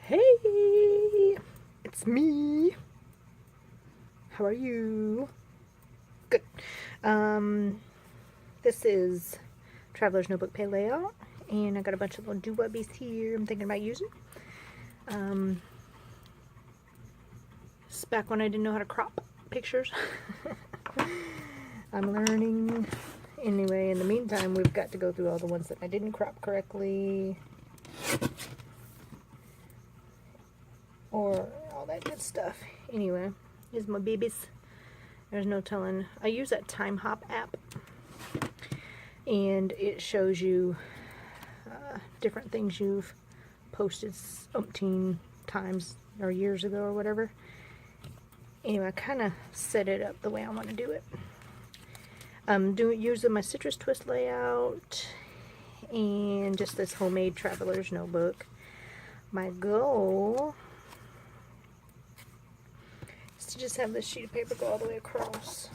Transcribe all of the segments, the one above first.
Hey, it's me. How are you? Good. This is Travelers Notebook Pay Layout, and I got a bunch of little do-wubbies here I'm thinking about using. This is back when I didn't know how to crop pictures. I'm learning. Anyway, in the meantime, we've got to go through all the ones that I didn't crop correctly, or all that good stuff. Anyway, here's my babies. There's no telling. I use that Time Hop app, and it shows you different things you've posted umpteen times or years ago or whatever. Anyway, I kind of set it up the way I want to do it. I'm using my citrus twist layout and just this homemade Travelers notebook. My goal is to just have this sheet of paper go all the way across.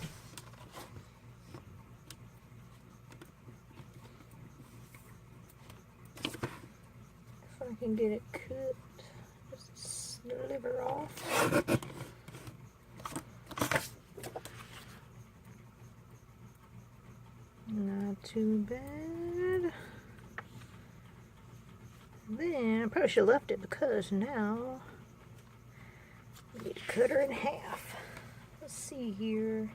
If I can get it cut, just sliver off. Not too bad. Then I probably should have left it because now we need to cut her in half. Let's see here.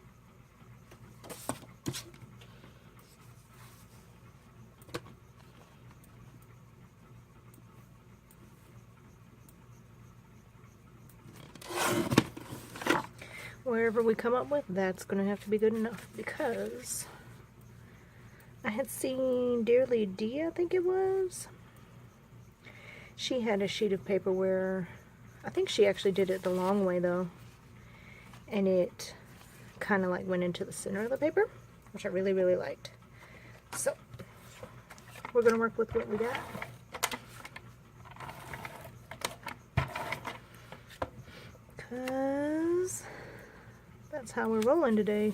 Wherever we come up with, that's going to have to be good enough, because I had seen Dearly D, I think it was. She had a sheet of paper where, I think she actually did it the long way though, and it kind of like went into the center of the paper, which I really, really liked. So, we're going to work with what we got. Because that's how we're rolling today.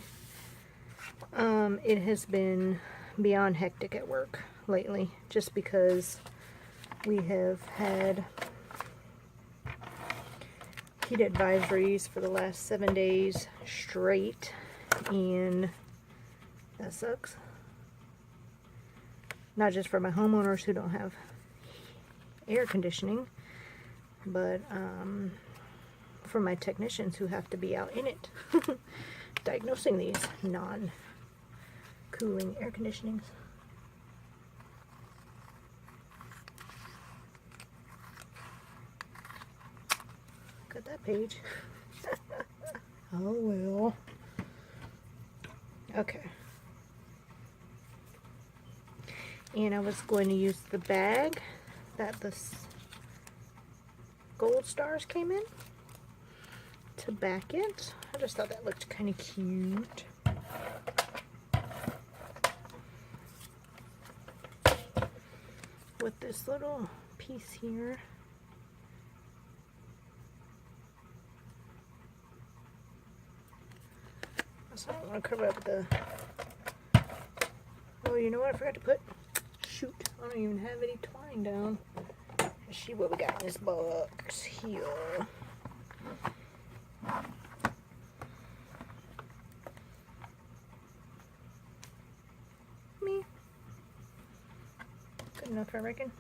It has been beyond hectic at work lately, just because we have had heat advisories for the last 7 days straight, and that sucks. Not just for my homeowners who don't have air conditioning, but for my technicians who have to be out in it diagnosing these non-cooling air conditionings. Got that page. Oh well. Okay. And I was going to use the bag that the gold stars came in to back it. I just thought that looked kind of cute. With this little piece here. So I don't want to cover up the... Oh, you know what I forgot to put? Shoot, I don't even have any twine down. Let's see what we got in this box here. Me. Good enough, I reckon.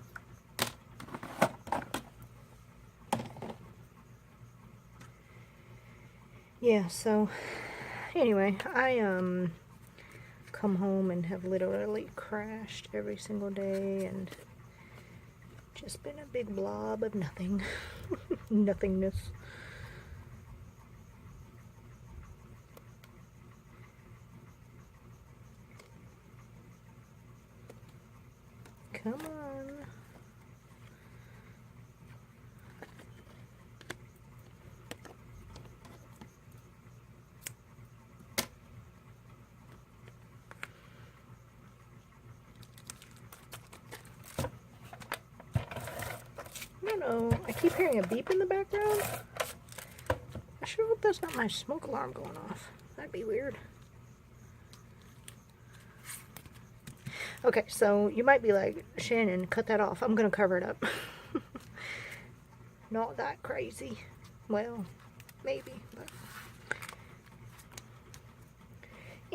Yeah, so anyway, I come home and have literally crashed every single day and just been a big blob of nothing. Nothingness. Come on. No, I keep hearing a beep in the background. I sure hope that's not my smoke alarm going off. That'd be weird. Okay, so you might be like, Shannon, cut that off. I'm going to cover it up. not that crazy. Well, maybe, but.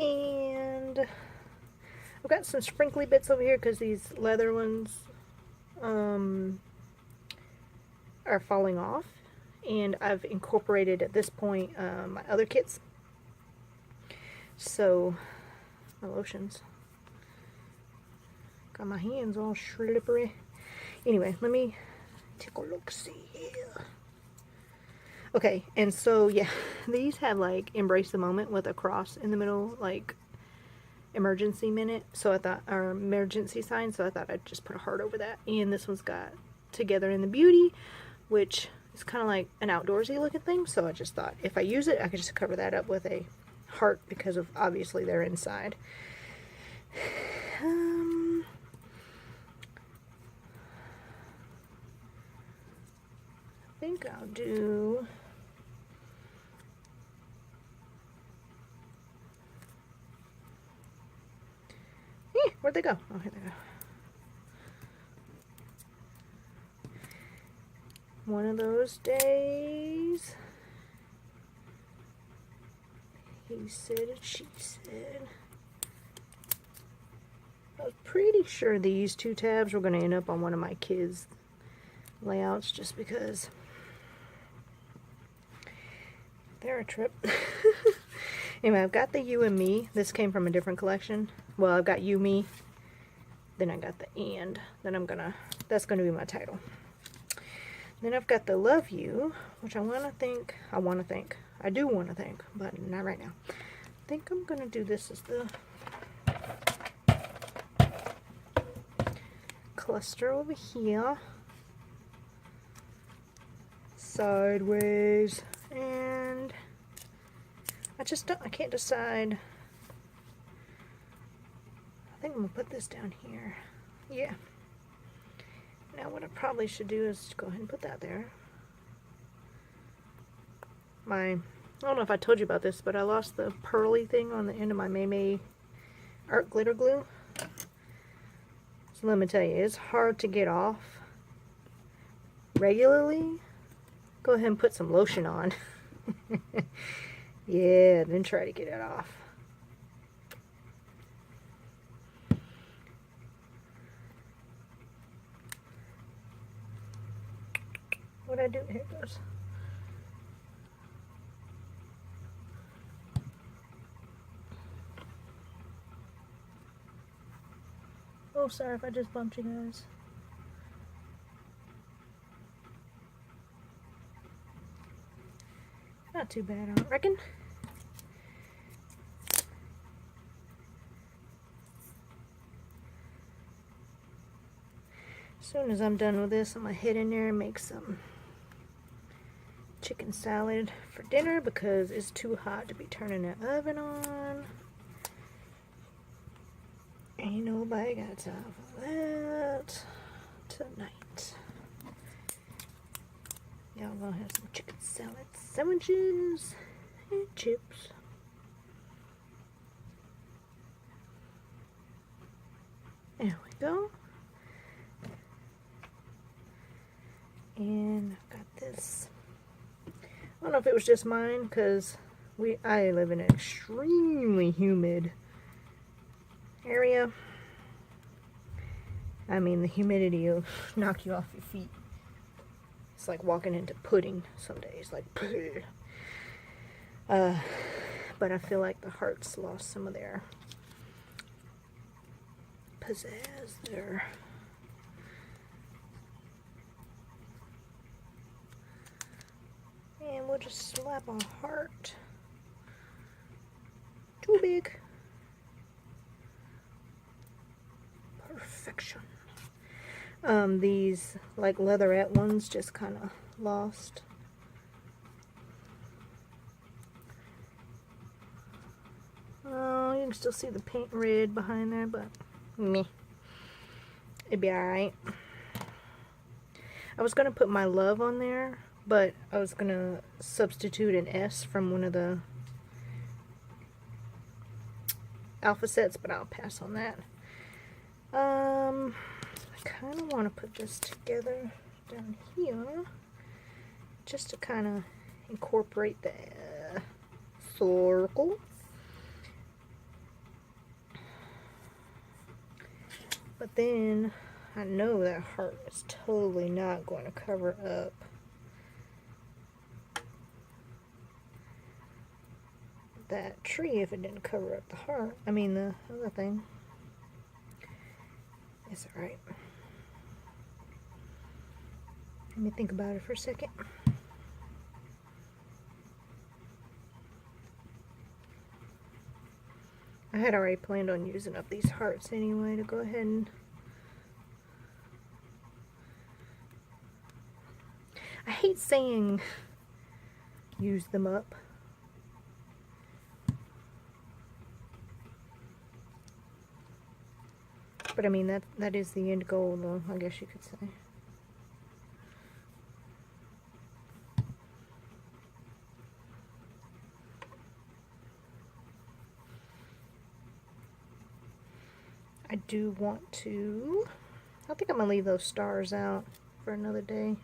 And I've got some sprinkly bits over here because these leather ones are falling off, and I've incorporated at this point my other kits. So my lotions. Got my hands all slippery. Anyway, let me take a look, see here. Okay, and so yeah, these have like embrace the moment with a cross in the middle, like emergency minute. So I thought, or emergency sign. So I thought I'd just put a heart over that. And this one's got Together in the Beauty, which is kind of like an outdoorsy looking thing. So I just thought if I use it, I could just cover that up with a heart because of obviously they're inside. I think I'll do where'd they go? Oh, here they go. One of those days, he said and she said. I was pretty sure these two tabs were going to end up on one of my kids' layouts just because they're a trip. Anyway, I've got the You and Me. This came from a different collection. Well, I've got You, Me. Then I got the And. Then that's gonna be my title. Then I've got the Love You, which I do want to think, but not right now. I think I'm gonna do this as the cluster over here. Sideways. And I can't decide. I think I'm gonna put this down here. Yeah. Now what I probably should do is go ahead and put that there. I don't know if I told you about this, but I lost the pearly thing on the end of my May art glitter glue. So let me tell you, it's hard to get off regularly. Go ahead and put some lotion on. Yeah, then try to get it off. What'd I do? Here it goes. Oh, sorry if I just bumped you guys. Not too bad, I don't reckon. As soon as I'm done with this, I'm going to head in there and make some chicken salad for dinner because it's too hot to be turning the oven on. Ain't nobody got time for that tonight. Y'all gonna have some chicken salad sandwiches and chips. There we go. And I've got this. I don't know if it was just mine because I live in an extremely humid area. I mean, the humidity will knock you off your feet. It's like walking into pudding some days, like but I feel like the hearts lost some of their pizzazz there. And we'll just slap a heart. Too big. Perfection. These like leatherette ones just kind of lost. Oh, you can still see the paint red behind there, but meh. It'd be alright. I was going to put My Love on there, but I was going to substitute an S from one of the alpha sets, but I'll pass on that. I kind of want to put this together down here. just to kind of incorporate the circle. But then I know that heart is totally not going to cover up that tree if it didn't cover up the heart. I mean the other thing. It's alright. Let me think about it for a second. I had already planned on using up these hearts anyway to go ahead and... I hate saying use them up. But I mean, that is the end goal, though, I guess you could say. I do want to... I think I'm going to leave those stars out for another day.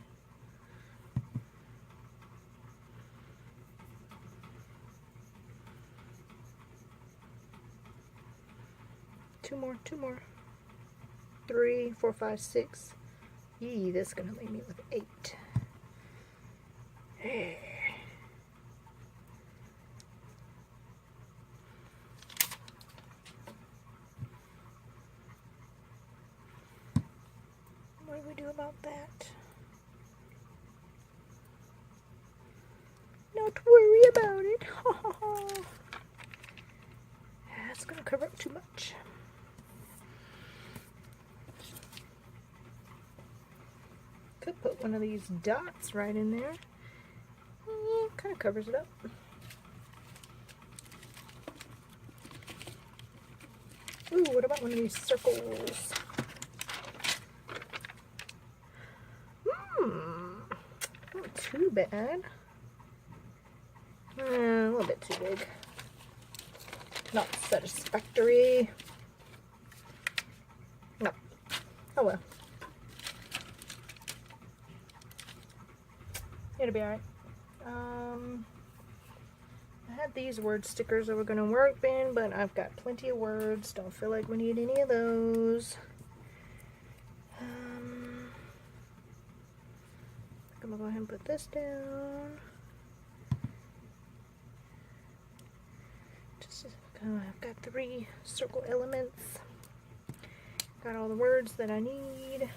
Two more. 3, 4, 5, 6. Yee, that's gonna make me look 8. What do we do about that? Not worry about it. That's gonna cover up too much. Could put one of these dots right in there. Yeah, kind of covers it up. Ooh, what about one of these circles? Not too bad. A little bit too big. Not satisfactory. No. Oh well. It'll be alright. I had these word stickers that were going to work in, but I've got plenty of words. Don't feel like we need any of those. I'm going to go ahead and put this down. I've got 3 circle elements. Got all the words that I need.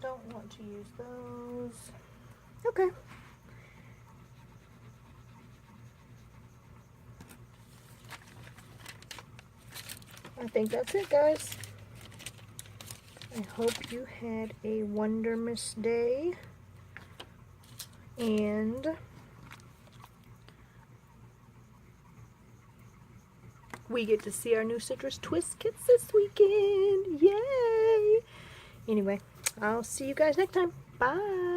Don't want to use those. Okay. I think that's it, guys. I hope you had a wonderful day. And we get to see our new citrus twist kits this weekend. Yay! Anyway, I'll see you guys next time. Bye!